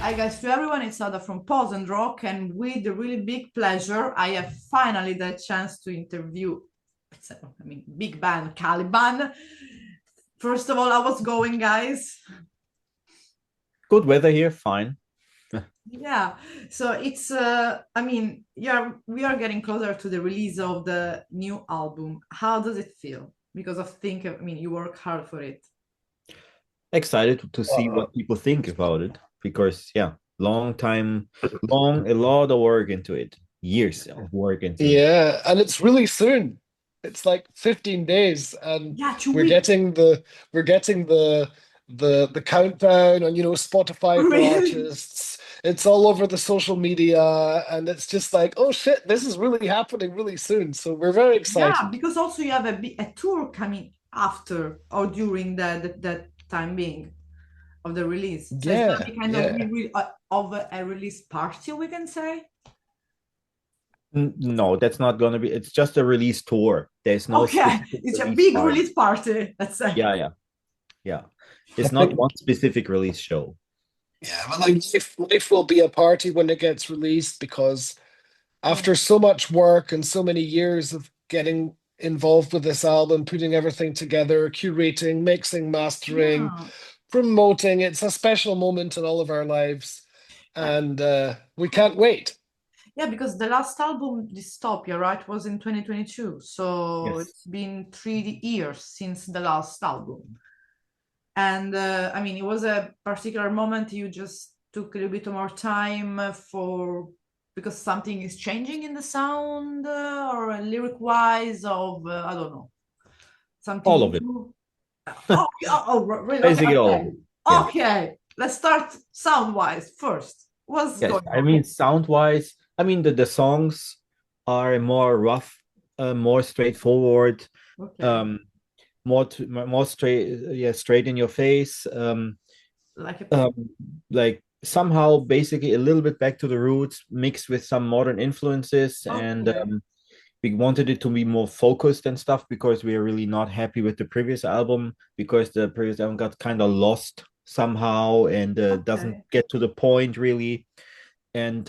Hi guys, to everyone, it's Ada from Pause and Rock, and with the really big pleasure, I have finally the chance to interview, big band Caliban. First of all, I was going, guys. Good weather here, fine. Yeah, so we are getting closer to the release of the new album. How does it feel? Because you work hard for it. Excited to see Uh, what people think about it because, yeah, long time, a lot of work into it, years of work into it. yeah, and it's really soon. It's like 15 days, and Yeah, two we're weeks. getting the we're getting the countdown on, Spotify for Really? artists. It's all over the social media, and it's just like, oh shit, this is really happening really soon. So we're very Yeah, excited. because also you have a tour coming after or during that time being of the release. So it's gonna Yeah, be kind of yeah. of a release party, we can say. No, that's not gonna be. It's just a release tour. There's no Okay, specific it's a release big party. release party, let's say. Yeah, yeah, yeah. I It's not think one specific release show. yeah, but like life will be a party when it gets released because Yeah. after so much work and so many years of getting involved with this album, putting everything together, curating, mixing, mastering, Yeah. promoting, it's a special moment in all of our lives. Uh, And we can't wait. yeah, because the last album, Dystopia, right, was in 2022. So Yes. it's been 3 years since the last album. And it was a particular moment you just took a little bit more time for because something is changing in the sound or lyric wise of I don't know, something All of it. new. Really? Okay, Basically, all of okay, it. Yeah. okay. Let's start sound wise first. What's Yes. going I on? mean, sound wise, the songs are more rough, more straightforward. Okay, Um, more straight, yeah, straight in your face, like a um like somehow basically a little bit back to the roots mixed with some modern influences, and okay. we wanted it to be more focused and stuff because we are really not happy with the previous album, because the previous album got kind of lost somehow and doesn't Okay. get to the point really. And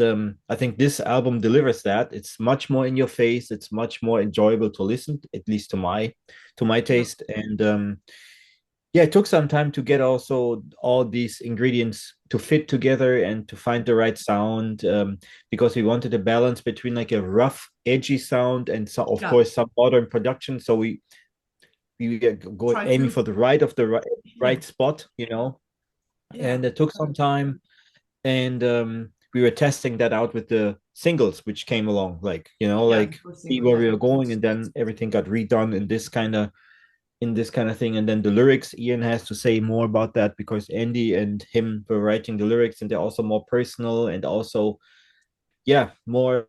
I think this album delivers that. It's much more in your face, it's much more enjoyable to listen, at least to my Yeah. taste. And yeah, it took some time to get also all these ingredients to fit together and to find the right sound, because we wanted a balance between like a rough, edgy sound and so, of Yeah. course, some modern production. So we go Try aiming to. for the right of the Yeah. right spot, you know. Yeah. And it took some time, and we were testing that out with the singles which came along, like Yeah. The like first see single. where Yeah. we were going, and then everything got redone in this kind of thing. And then the lyrics, Ian has to say more about that because Andy and him were writing the lyrics, and they're also more personal, and also, yeah, more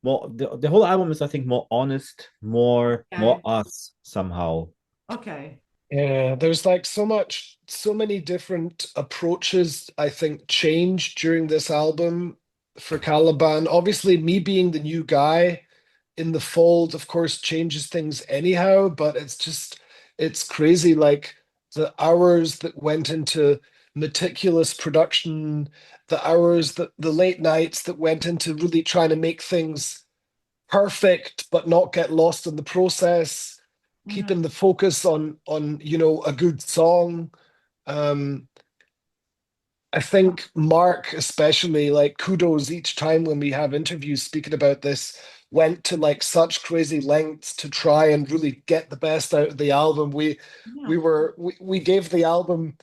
the whole album is, I think, more honest, more Okay. us somehow. Okay. Yeah, there's like so many different approaches, I think, changed during this album for Caliban. Obviously, me being the new guy in the fold, of course, changes things anyhow, but it's crazy. Like the hours that went into meticulous production, the late nights that went into really trying to make things perfect, but not get lost in the process, keeping Mhm. the focus on a good song. Um, I think Mark, especially, like kudos each time when we have interviews speaking about this, went to like such crazy lengths to try and really get the best out of the album. Yeah. We gave the album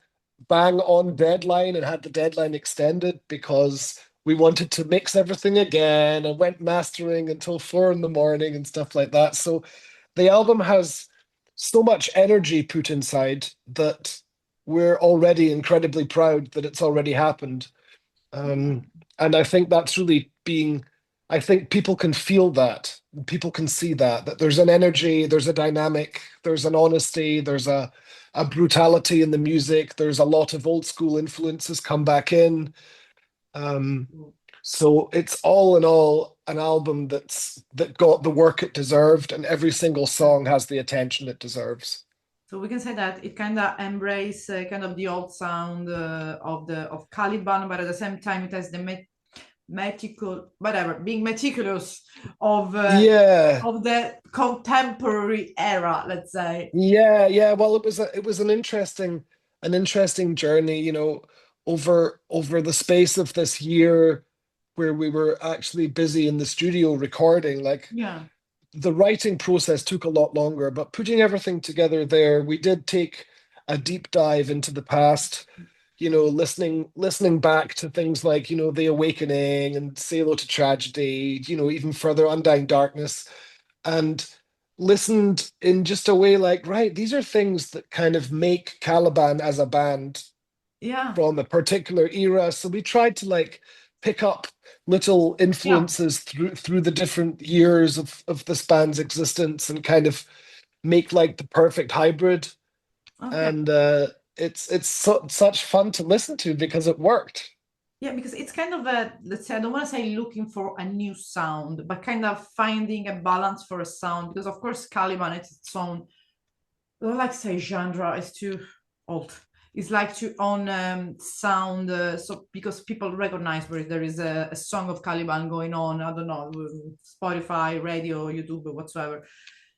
bang on deadline and had the deadline extended because we wanted to mix everything again and went mastering until 4 in the morning and stuff like that. So the album has so much energy put inside that we're already incredibly proud that it's already happened. Um, and I think that's really being, I think people can feel that. People can see that there's an energy, there's a dynamic, there's an honesty, there's a brutality in the music. There's a lot of old school influences come back in. Um, so it's all in all an album that got the work it deserved, and every single Yeah. song has the attention it deserves. So we can say that it kind of embrace kind of the old sound of Caliban, but at the same time it has the being meticulous Yeah. of the contemporary era, let's say. Yeah. Well, it was an interesting journey, you know, over the space of this year where we were actually busy in the studio recording. Like Yeah, the writing process took a lot longer, but putting everything together there, we did take a deep dive into the past, you know, listening back to things like, you know, The Awakening and Say Hello to Tragedy, you know, even further Undying Darkness, and listened in just a way like, right, these are things that kind of make Caliban as a band yeah, from a particular era. So we tried to like pick up little yeah. influences through the different years of this band's existence and kind of make like the perfect hybrid. Okay. And such fun to listen to because it worked. Yeah, because it's kind of a, let's say, I don't want to say looking for a new sound, but kind of finding a balance for a sound. Because of course, Caliban it's its own, I don't like to say genre, it's too old. It's like to own sound, so because people recognize where there is a song of Caliban going on, I don't know, Spotify, radio, YouTube, or whatsoever.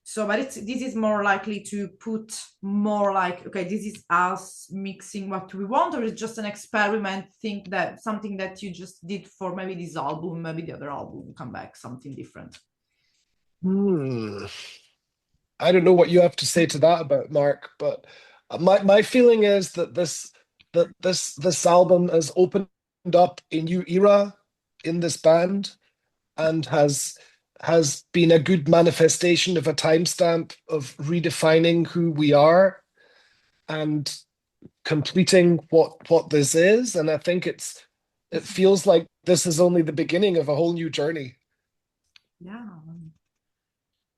So, but this is more likely to put more like, okay, this is us mixing what we want, or it's just an experiment, think that something that you just did for maybe this album, maybe the other album will come back, something different. Hmm. I don't know what you have to say to that about Mark, but my feeling is that this album has opened up a new era in this band and has been a good manifestation of a timestamp of redefining who we are and completing what this is. And I think it feels like this is only the beginning of a whole new journey. Yeah.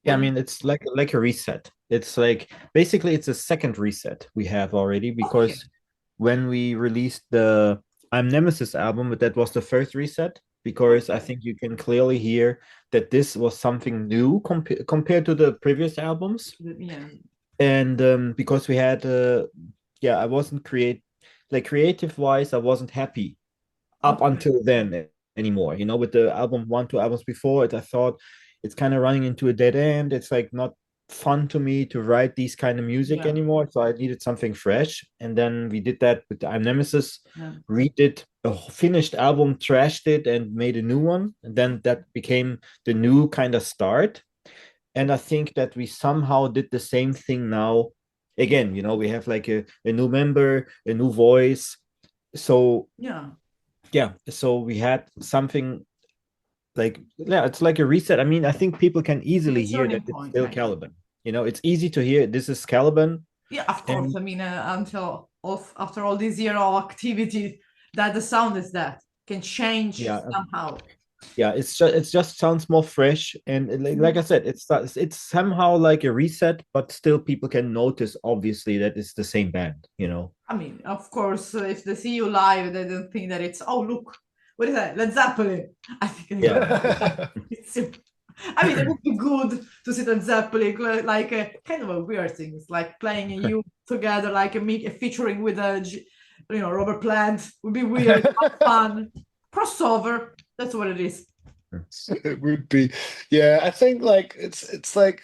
Yeah, I What do you, mean it's like a reset. It's like basically it's a second reset we have already okay. because when we released the I'm Nemesis album, but that was the first reset because I Okay. think you can clearly hear that this was something new compared to the previous albums. Yeah. And because we had yeah, I wasn't creative wise, I wasn't happy up Okay. until then anymore. You know, with the album one, two albums before it, I thought it's kind of running into a dead end. It's like not fun to me to write these kind of music Yeah. anymore. So I needed something fresh. And then we did that with the I'm Nemesis, Yeah. redid a finished album, trashed it, and made a new one. And then that became the new kind of start. And I think that we somehow did the same thing now. Again, you know, we have like a new member, a new voice. So Yeah. yeah, so we had something like, yeah, it's like a reset. I mean, I think people can Yeah, easily it's hear turning that it's point, still right? Caliban. You know, it's easy to hear this is Caliban. Yeah, of course. And I mean, until after all these year of activity, that the sound is that can change yeah, somehow. yeah, it's just sounds more fresh. And like I Mhm. said, it's somehow like a reset, but still people can notice obviously that it's the same band, you know. I mean, of course, if they see you live, they don't think that it's, oh, look, what is that? Led Zeppelin. I think they're Yeah. gonna be like, it's, I mean, it would be good to see Led Zeppelin, like a kind of a weird thing. It's like playing you together, like a featuring with Robert Plant would be weird, not fun. Crossover, that's what it is. It would be. Yeah, I think like it's like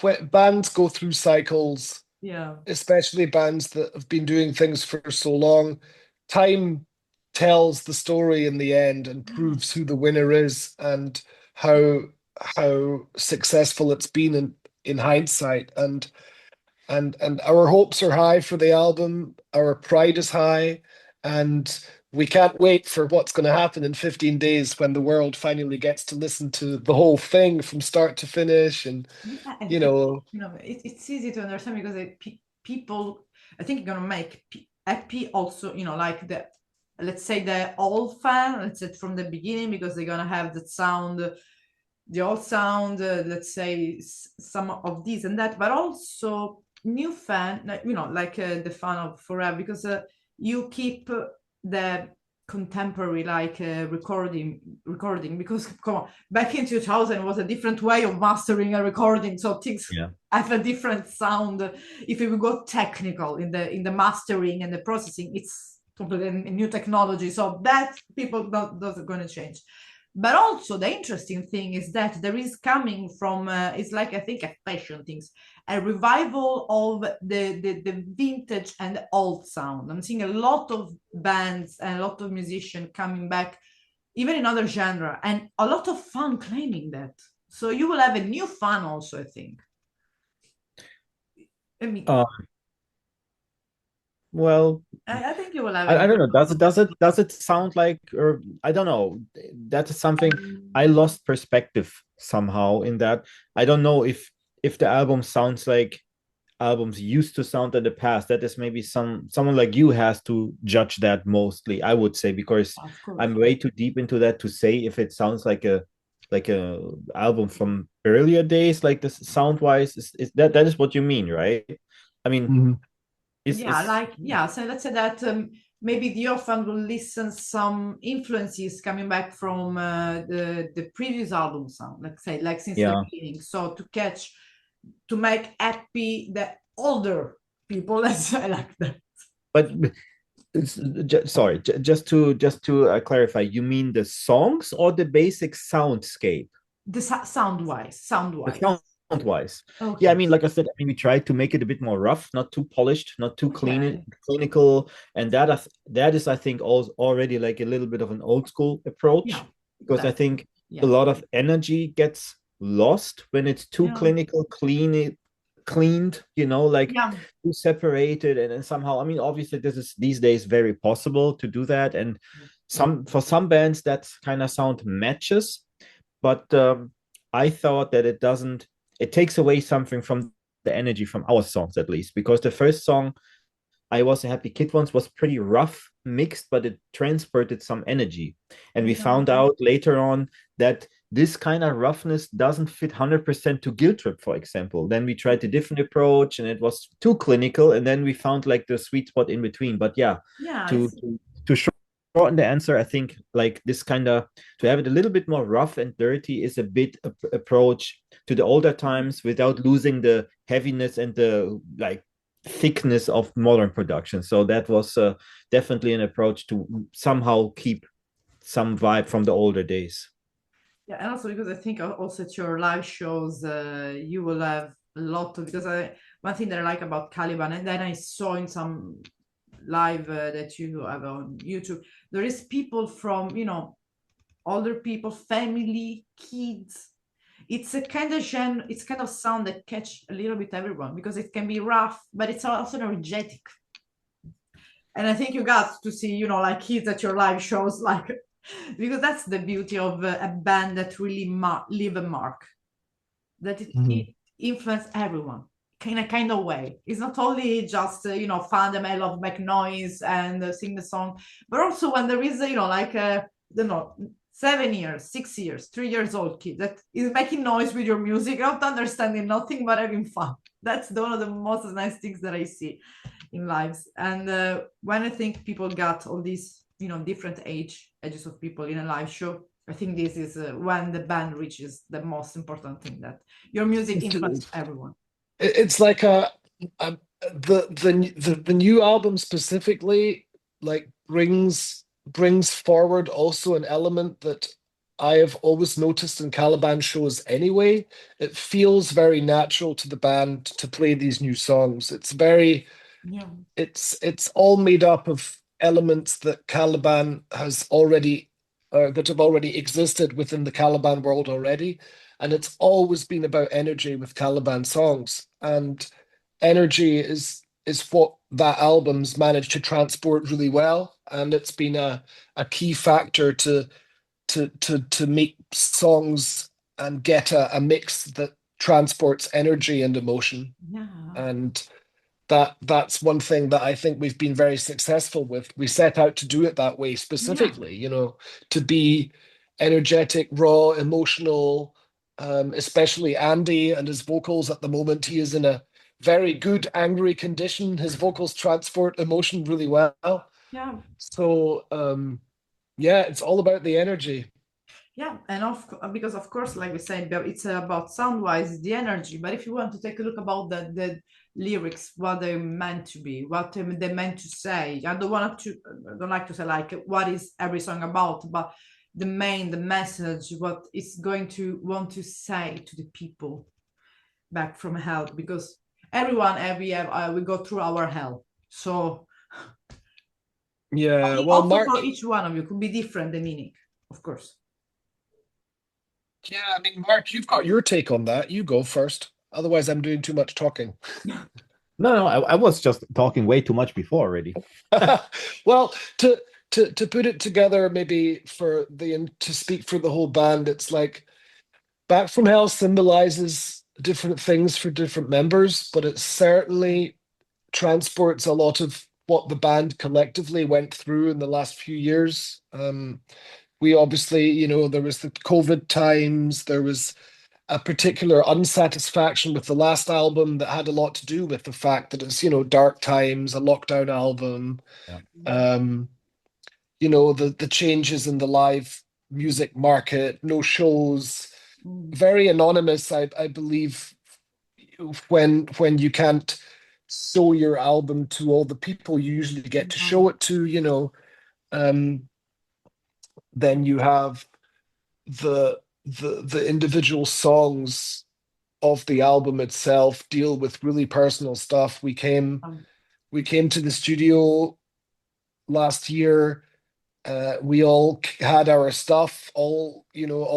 when bands go through cycles, Yeah. especially bands that have been doing things for so long, time tells the story in the end and Yeah. proves who the winner is and how how successful it's been in hindsight. And our hopes are high for the album. Our pride is high, and we can't wait for what's going to happen in 15 days when the world finally gets to listen to the whole thing from start to finish. And Yeah, you and know, it's easy to understand because people, I think, are gonna make happy also. Like let's say the old fan, let's say from the beginning, because they're gonna have the sound, the old sound. Let's say some of this and that, but also new fan, like the fan of forever, because you keep the contemporary like recording, because come on, back in 2000 was a different way of mastering a recording, so things have a different sound. If you go technical in the mastering and the processing, it's completely new technology, so that people doesn't going to change. But also the interesting thing is that there is coming from it's like, I think, a fashion things, a revival of the vintage and the old sound. I'm seeing a lot of bands and a lot of musicians coming back, even in other genre, and a lot of fun claiming that. So you will have a new fan also, I think. I mean, well, I think you will have. I don't know. Does it sound like, or I don't know. That is something I lost perspective somehow in that. I don't know if the album sounds like albums used to sound in the past. That is maybe someone like you has to judge that mostly, I would say, because I'm way too deep into that to say if it sounds like a album from earlier days, like this sound wise. Is that is what you mean, right? I mean, so let's say that maybe the orphan will listen some influences coming back from the previous album sound, let's say, like since the beginning, so to make happy the older people, let's say, like that. But sorry, just to clarify, you mean the songs or the basic soundscape? The sound wise. Okay. Yeah, I mean, like I said, I mean, we tried to make it a bit more rough, not too polished, not too clinical, and that is, I think, also already like a little bit of an old school approach, because I think a lot of energy gets lost when it's too clinical, cleaned, you know, like too separated, and somehow, I mean, obviously, this is these days very possible to do that, and for some bands that kind of sound matches, but I thought that it takes away something from the energy from our songs, at least, because the first song, I Was a Happy Kid Once, was pretty rough mixed, but it transported some energy. And we found out later on that this kind of roughness doesn't fit 100% to Guilt Trip, for example. Then we tried a different approach and it was too clinical. And then we found like the sweet spot in between. But to shorten the answer, I think like this kind of, to have it a little bit more rough and dirty is a bit approach to the older times without losing the heaviness and the like thickness of modern production. So that was definitely an approach to somehow keep some vibe from the older days. Yeah, and also because I think also at your live shows you will have a lot of, because one thing that I like about Caliban, and then I saw in some live that you have on YouTube, there is people from, you know, older people, family, kids. It's a kind of it's kind of sound that catch a little bit everyone, because it can be rough, but it's also energetic. And I think you got to see, you know, like kids at your live shows, like, because that's the beauty of a band that really leave a mark, that it influence everyone in a kind of way. It's not only just you know, fun them, I love make noise and sing the song, but also when there is you know, like you know, 7 years, 6 years, 3 years old kid that is making noise with your music, not understanding nothing but having fun. That's one of the most nice things that I see in lives. And when I think people got all these, you know, different ages of people in a live show, I think this is when the band reaches the most important thing, that your music influences everyone. It's like the new album specifically like brings forward also an element that I have always noticed in Caliban shows anyway. It feels very natural to the band to play these new songs. It's very it's all made up of elements that Caliban has already that have already existed within the Caliban world already. And it's always been about energy with Caliban songs. And energy is what that album's managed to transport really well. And it's been a key factor to make songs and get a mix that transports energy and emotion. And that's one thing that I think we've been very successful with. We set out to do it that way specifically, you know, to be energetic, raw, emotional, especially Andy and his vocals at the moment. He is in a very good angry condition. His vocals transport emotion really well. Yeah. So Yeah, it's all about the energy. Yeah, and because of course, like we said, it's about sound wise the energy. But if you want to take a look about the lyrics, what they meant to be, what they meant to say, I don't like to say like what is every song about, but the message, what it's going to want to say to the people back from hell, because everyone we go through our hell. So Yeah, well, also Mark, for each one of you could be different the meaning, of course. yeah, I mean, Mark, you've got your take on that. You go first. Otherwise, I'm doing too much talking. No, I was just talking way too much before already. Well, to put it together, maybe to speak for the whole band, it's like Back from Hell symbolizes different things for different members, but it certainly transports a lot of what the band collectively went through in the last few years. We obviously, there was the COVID times, there was a particular unsatisfaction with the last album that had a lot to do with the fact that it's, dark times, a lockdown album. Yeah. Um, the changes in the live music market, no shows, Mm. very anonymous, I believe, when you can't show your album to all the people you usually get to show it to, um, then you have the individual songs of the album itself deal with really personal stuff. Um, We came to the studio last year. We all had our stuff, all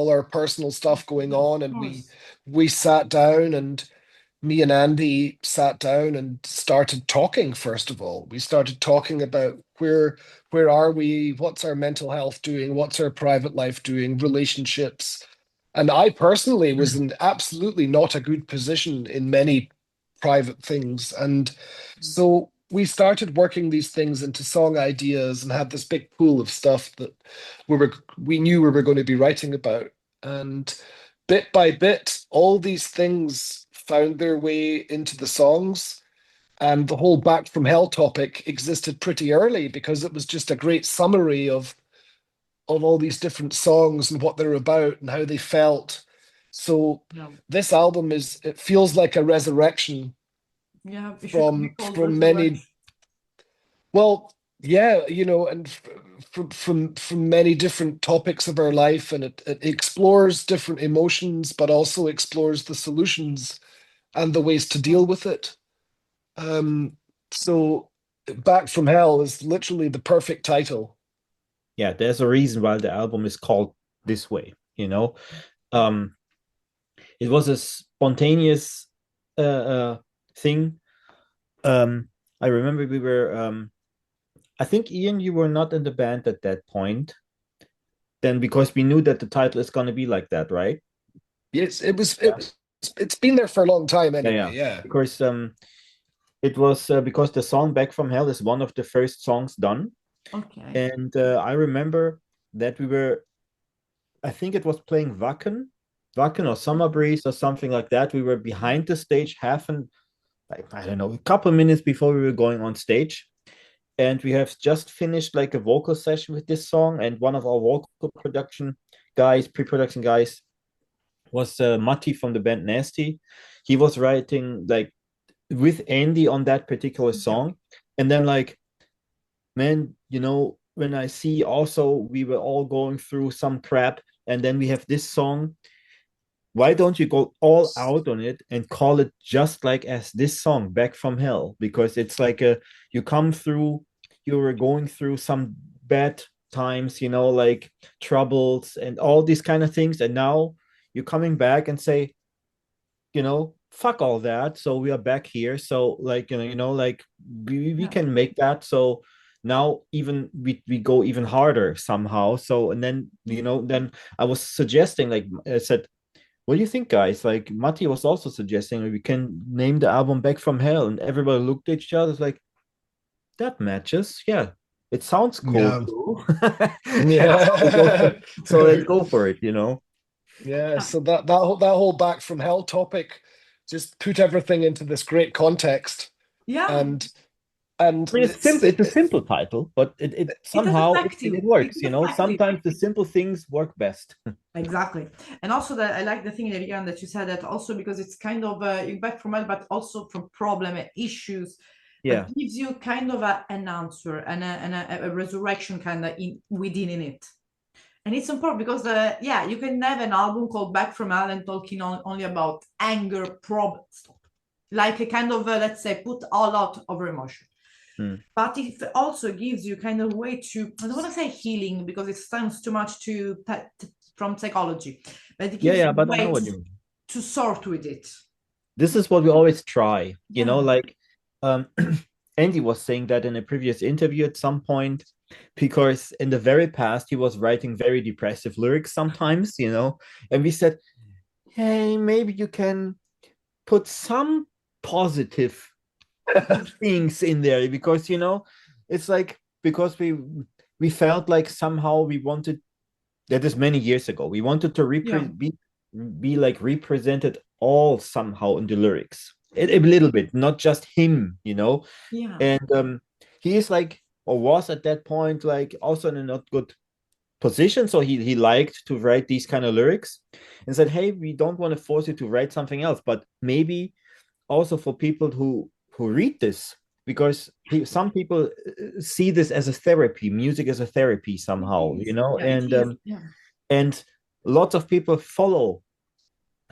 our personal stuff going of on, and we course. we sat down, and me and Andy sat down and started talking. First of all, we started talking about where are we, what's our mental health doing, what's our private life doing, relationships. And I personally was in absolutely not a good position in many private things. And so we started working these things into song ideas and had this big pool of stuff that we knew we were going to be writing about. And bit by bit, all these things found their way into the songs. And the whole Back from Hell topic existed pretty early because it was just a great summary of all these different songs and what they're about and how they felt. So Yeah, this album it feels like a resurrection yeah, it should be called from many, resurrection. well, yeah, and from many different topics of our life, and it explores different emotions, but also explores the solutions and the ways to Yeah, deal with it. Um, so Back from Hell is literally the perfect title. Yeah, there's a reason why the album is called this way, you know. Um, it was a spontaneous thing. Um, I remember we were I think Ian, you were not in the band at that point. Then because we knew that the title is gonna be like that, right? Yes, Yeah. it's been there for a long time Yeah, anyway. yeah. Yeah. Because it was because the song Back from Hell is one of the first songs done. okay. And I remember that we were, I think it was playing Wacken or Summer Breeze or something like that. We were behind the stage half an, like, I don't know, a couple minutes before we were going on stage. And we have just finished like a vocal session with this song. And one of our vocal production guys, pre-production guys, was Matti from the band Nasty. He was writing like with Andy on that particular Yeah. song. And then like, man, when I see also we were all going through some crap, and then we have this song, why don't you go all out on it and call it just like as this song, Back from Hell? Because it's like you come through, you were going through some bad times, like troubles and all these kind of things, and now you're coming back and say, fuck all that. So we are back here. So like, like we Yeah. can make that. So now even we go even harder somehow. So and then, then I was suggesting, like I said, what do you think, guys? Like Matti was also suggesting we can name the album Back from Hell, and everybody looked at each other like that matches. Yeah, it sounds cool Yeah. too. Yeah. So let's go for it. Yeah. So that whole Back from Hell topic just put everything into this great context. Yeah. And And I mean, it's simple. It's a simple title, but it It is somehow effective. it works. It is You know, effective. sometimes the simple things work best. Exactly. And also that I like the thing in the beginning that you said that also because it's kind of you back from it, but also from problem and issues, Yeah. but gives you kind of an answer and a resurrection kind of within in it. And it's important because yeah, you can have an album called Back from Hell and talking only about anger problems, like a kind of let's say put all out of your emotion. But it also gives you kind of way to, I don't want to say healing because it sounds too much from psychology, but it gives Yeah, you but I know way what you mean. to sort with it. This is what we always try, you know, Yeah. like um Andy was saying that in a previous interview at some point, because in the very past he was writing very depressive lyrics sometimes, you know, and we said, hey, maybe you can put some positive things in there because you know it's like because we felt like somehow we wanted that is many years ago we wanted to Yeah. be like represented all somehow in the lyrics a little bit, not just him, you know. Yeah. And he is like or was at that point like also in a not good position, so he liked to write these kind of lyrics and said, hey, we don't want to force you to write something else, but maybe also for people who read this, because some people see this as a therapy, music as a therapy It somehow, you is. know. Yeah, it is. Yeah. And lots of people follow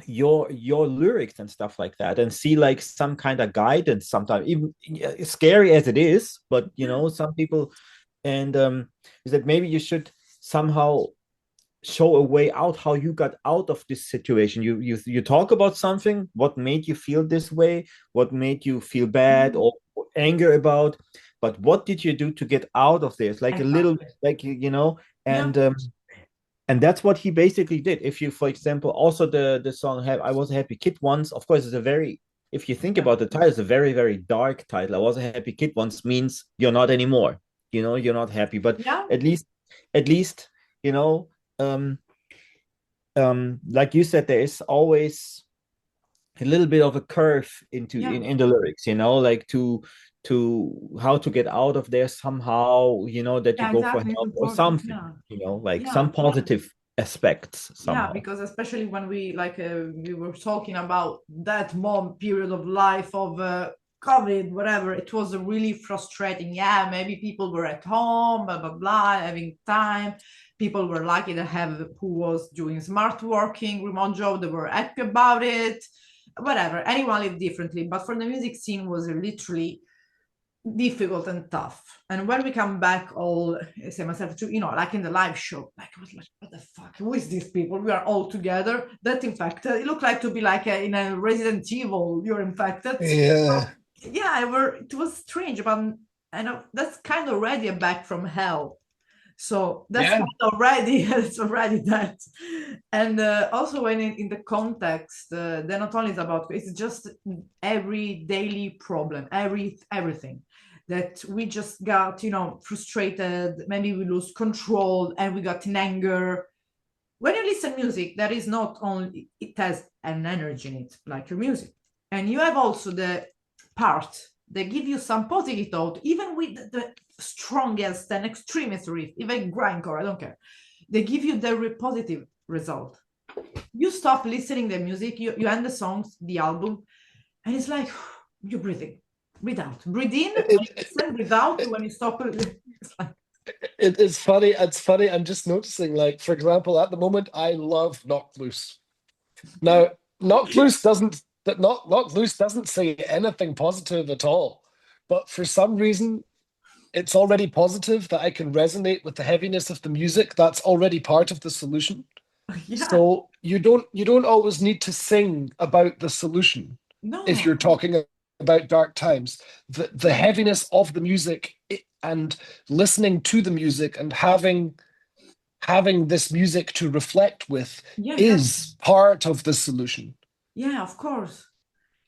your lyrics and stuff like that and see like some kind of guidance sometimes, even scary as it is, but you Yeah. know, some people. And is that maybe you should somehow show a way out, how you got out of this situation. You talk about something, what made you feel this way, what made you feel bad Mhm. or anger about, but what did you do to get out of this, like a little Exactly. like you know. Yeah. And that's what he basically did. If you, for example, also the song I Was a Happy Kid Once, of course, it's a very, if you think Yeah. about the title, it's a very, very dark title. I Was a Happy Kid Once means you're not anymore, you know, you're not happy, but Yeah. at least you know, um like you said, there is always a little bit of a curve Yeah. in the lyrics, you know, like to how to get out of there somehow, you know, that you Yeah, go for exactly. It's help or important. something, Yeah. you know, like Yeah. some positive aspects Yeah, somehow. because especially when we were talking about that mom period of life of COVID, whatever, it was really frustrating. Yeah, maybe people were at home, blah blah blah, having time. People were lucky to have who was doing smart working, remote job. They were happy about it. Whatever. Anyone lived differently, but for the music scene was literally difficult and tough. And when we come back, all say myself to, like in the live show, like I was like, what the fuck? Who is these people? We are all together. That infected. It looked like to be like in a Resident Evil. You're infected. Yeah. Yeah, it was strange, but I know that's kind of already a back from hell. So that's Yeah. already it's already that. And also when in the context, they're not only about it's just every daily problem, everything that we just got, frustrated. Maybe we lose control and we got in anger. When you listen music, that is not only it has an energy in it, like your music, and you have also the part that give you some positive thought, even with the strongest and extremist riff, even grindcore, I don't care. They give you the positive result. You stop listening the music, you end the songs, the album, and it's like you're breathing. Breathe out. Breathe in when you It, listen, breathe out when you stop. It's like, it's funny. It's funny. I'm just noticing, like, for example, at the moment, I love Knocked Loose. Now, Knocked Loose doesn't say anything positive at all. But for some reason, it's already positive that I can resonate with the heaviness of the music. That's already part of the solution. yeah, So you don't always need to sing about the solution if no, you're talking about dark times. The heaviness of the music and listening to the music and having this music to reflect with yeah, exactly. is part of the solution Yeah, of course.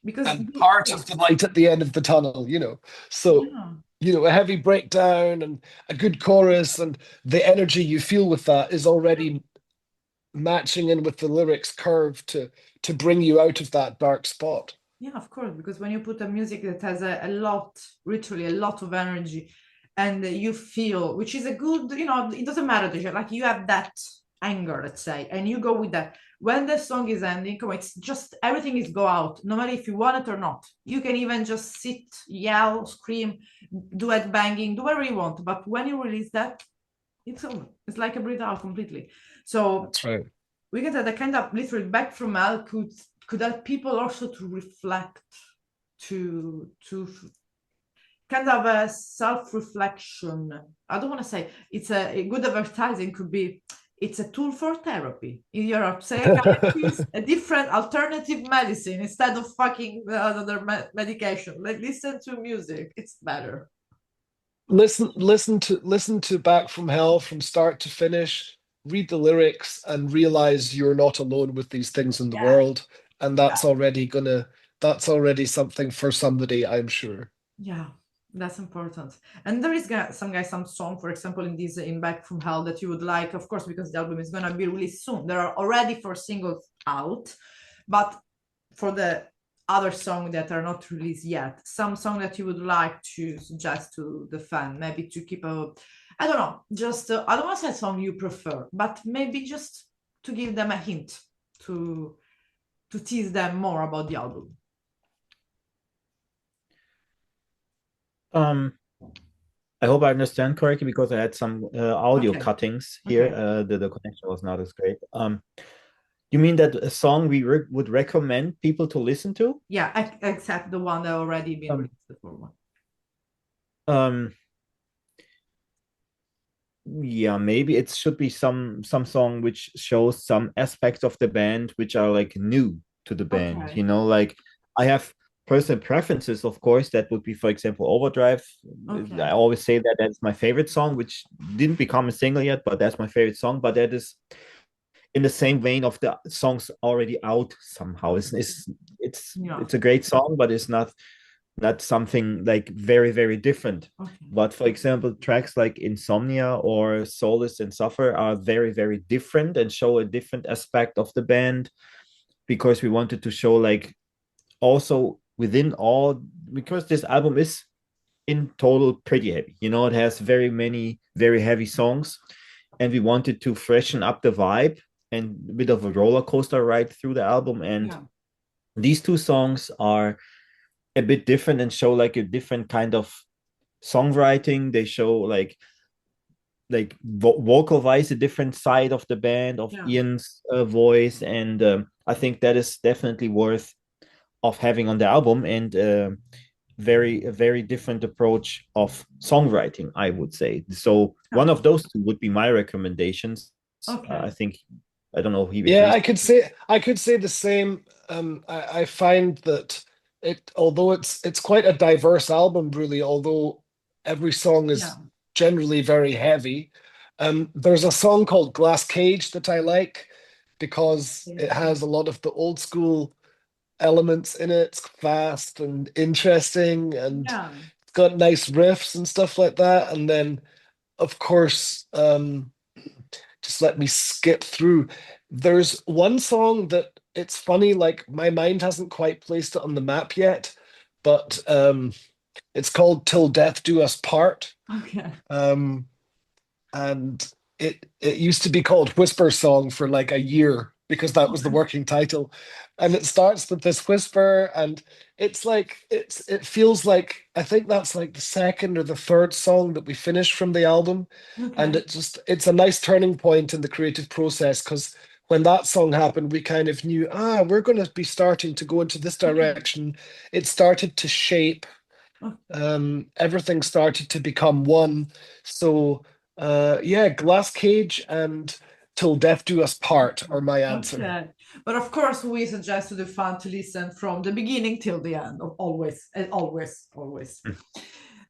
Because and part of the light at the end of the tunnel, So, yeah, a heavy breakdown and a good chorus and the energy you feel with that is already matching in with the lyrics curve to bring you out of that dark spot. Yeah, of course, because when you put a music that has a lot, literally a lot of energy, and you feel, which is a good, it doesn't matter, like you have that anger, let's say, and you go with that. When the song is ending, it's just everything is go out, no matter if you want it or not. You can even just sit, yell, scream, do head banging, do whatever you want. But when you release that, it's over. It's like a breathe out completely. So That's right. we get that kind of literally back from hell could help people also to reflect, to kind of a self-reflection. I don't want to say it's a good advertising, could be it's a tool for therapy. In Europe, psychiatrist, a different alternative medicine instead of fucking another medication. Like listen to music, it's better. Listen to Back from Hell from start to finish, read the lyrics and realize you're not alone with these things in the Yeah. world. And that's Yeah. that's already something for somebody, I'm sure. Yeah, that's important. And there is some song, for example, in Back from Hell that you would like, of course, because the album is gonna be released soon. There are already 4 singles out, but for the other song that are not released yet, some song that you would like to suggest to the fan, maybe to keep I don't know, just I don't want to say a song you prefer, but maybe just to give them a hint to tease them more about the album. I hope I understand correctly because I had some audio Okay. cuttings here. Okay. The connection was not as great. You mean that a song we would recommend people to listen to? Yeah, except the one that already been released before. Yeah, maybe it should be some song which shows some aspects of the band which are like new to the band. Okay. Like I have personal preferences, of course. That would be, for example, Overdrive. Okay. I always say that that's my favorite song, which didn't become a single yet, but that's my favorite song. But that is in the same vein of the songs already out somehow. It's a great song, but it's not something like very, very different. Okay. But for example, tracks like Insomnia or Solace and Suffer are very, very different and show a different aspect of the band, because we wanted to show like also within all, because this album is in total pretty heavy. It has very many very heavy songs, and we wanted to freshen up the vibe and a bit of a roller coaster ride through the album. And these 2 songs are a bit different and show like a different kind of songwriting. They show like vocal wise a different side of the band, of Ian's voice, and I think that is definitely worth of having on the album, and a very different approach of songwriting, I would say. So one of those 2 would be my recommendations. I think, I don't know. I could say the same. I find that although it's quite a diverse album, really, although every song is generally very heavy. There's a song called Glass Cage that I like because it has a lot of the old school elements in it. It's fast and interesting, and it's got nice riffs and stuff like that. And then, of course, just let me skip through. There's one song that it's funny, like my mind hasn't quite placed it on the map yet, but it's called Till Death Do Us Part. Okay. And it used to be called Whisper Song for like a year because that was the working title. And it starts with this whisper, and it's like it feels like, I think that's like the second or the third song that we finished from the album. And it's a nice turning point in the creative process, because when that song happened, we kind of knew, we're going to be starting to go into this direction. It started to shape. Everything started to become one. So Glass Cage and Till Death Do Us Part are my answer. Okay. But of course, we suggest to the fan to listen from the beginning till the end, always. Of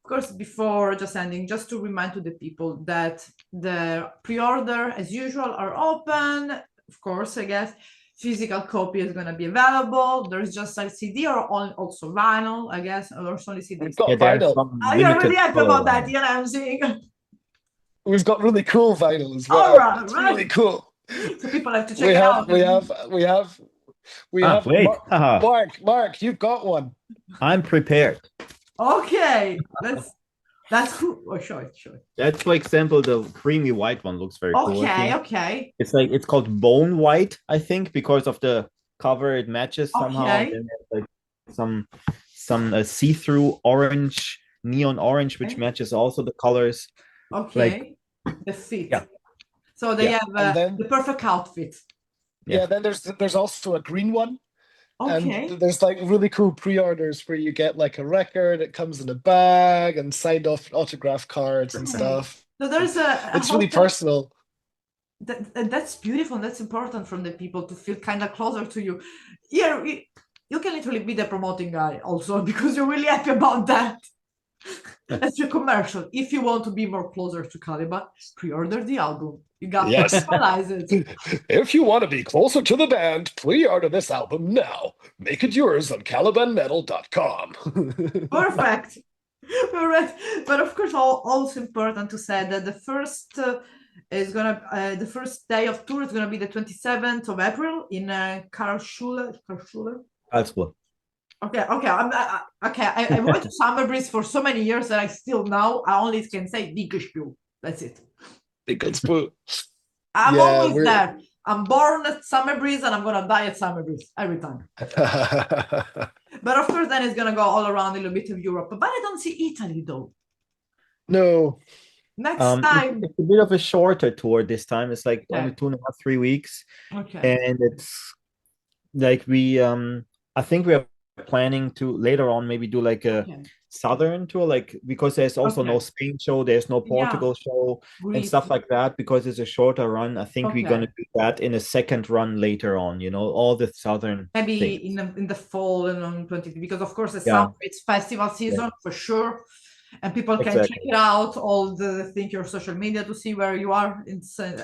course, before just ending, just to remind to the people that the pre-order, as usual, are open. Of course, I guess physical copy is going to be available. There's just a CD or also vinyl, I guess, or only CDs. We've got vinyl. You're really happy about that, I'm saying. We've got really cool vinyl as well. All right, it's really cool. So people have to check it out. We have We have wait. Mark, you've got one. I'm prepared. Okay, that's cool. Oh, sure. That, for example, the creamy white one looks very cool. Okay. It's called bone white, I think, because of the cover. It matches somehow. Okay. And then there's like some see-through orange, neon orange, which matches also the colors. Okay. The fit. Yeah. So they have then the perfect outfit. Yeah, then there's also a green one. Okay. And there's like really cool pre-orders where you get like a record, it comes in a bag and signed off autograph cards and stuff. So there's it's really personal. That's beautiful. That's important from the people to feel kind of closer to you. Yeah, you can literally be the promoting guy also because you're really happy about that. That's your commercial. If you want to be more closer to Caliban, pre-order the album. You got to personalize it. If you want to be closer to the band, pre-order this album now. Make it yours on CALIBANmetal.com. Perfect. But of course, also important to say that the first the first day of tour is gonna be the 27th of April in Karlsruhe. Karlsruhe. Okay. I went to Summer Breeze for so many years that I still know. I only can say Dinkelspiel. That's it. Dinkelspiel. I'm always there. I'm born at Summer Breeze and I'm gonna die at Summer Breeze every time. But of course, then it's gonna go all around a little bit of Europe. But I don't see Italy though. No. Next time. It's a bit of a shorter tour this time. It's like only 2.5, 3 weeks. Okay. And it's like I think we are planning to later on maybe do like a southern tour, like because there's also no Spain show, there's no Portugal show and stuff like that, because it's a shorter run. I think we're gonna do that in a second run later on, all the southern maybe things. in the fall and on 20, because of course it's festival season for sure, and people can check it out, all the your social media to see where you are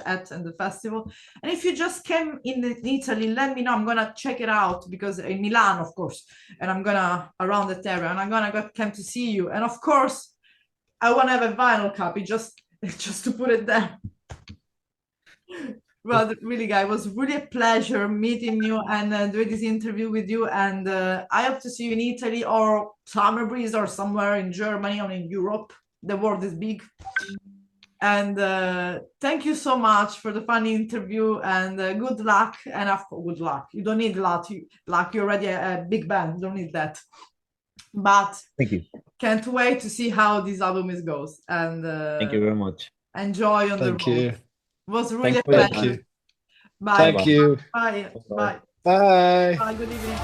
at the festival. And if you just came in Italy, let me know. I'm gonna check it out, because in Milan, of course, and I'm gonna around that area, and I'm gonna come to see you. And of course, I want to have a vinyl copy just to put it there. Well, really, guy, it was really a pleasure meeting you and doing this interview with you. And I hope to see you in Italy or Summer Breeze or somewhere in Germany or in Europe. The world is big. And thank you so much for the funny interview, and good luck. And of course, good luck. You don't need luck. You're already a big band. You don't need that. But thank you. Can't wait to see how this album goes. And thank you very much. Enjoy on the road. You. It was really a pleasure. Bye. Thank you. Bye. Bye. Bye. Bye. Good evening.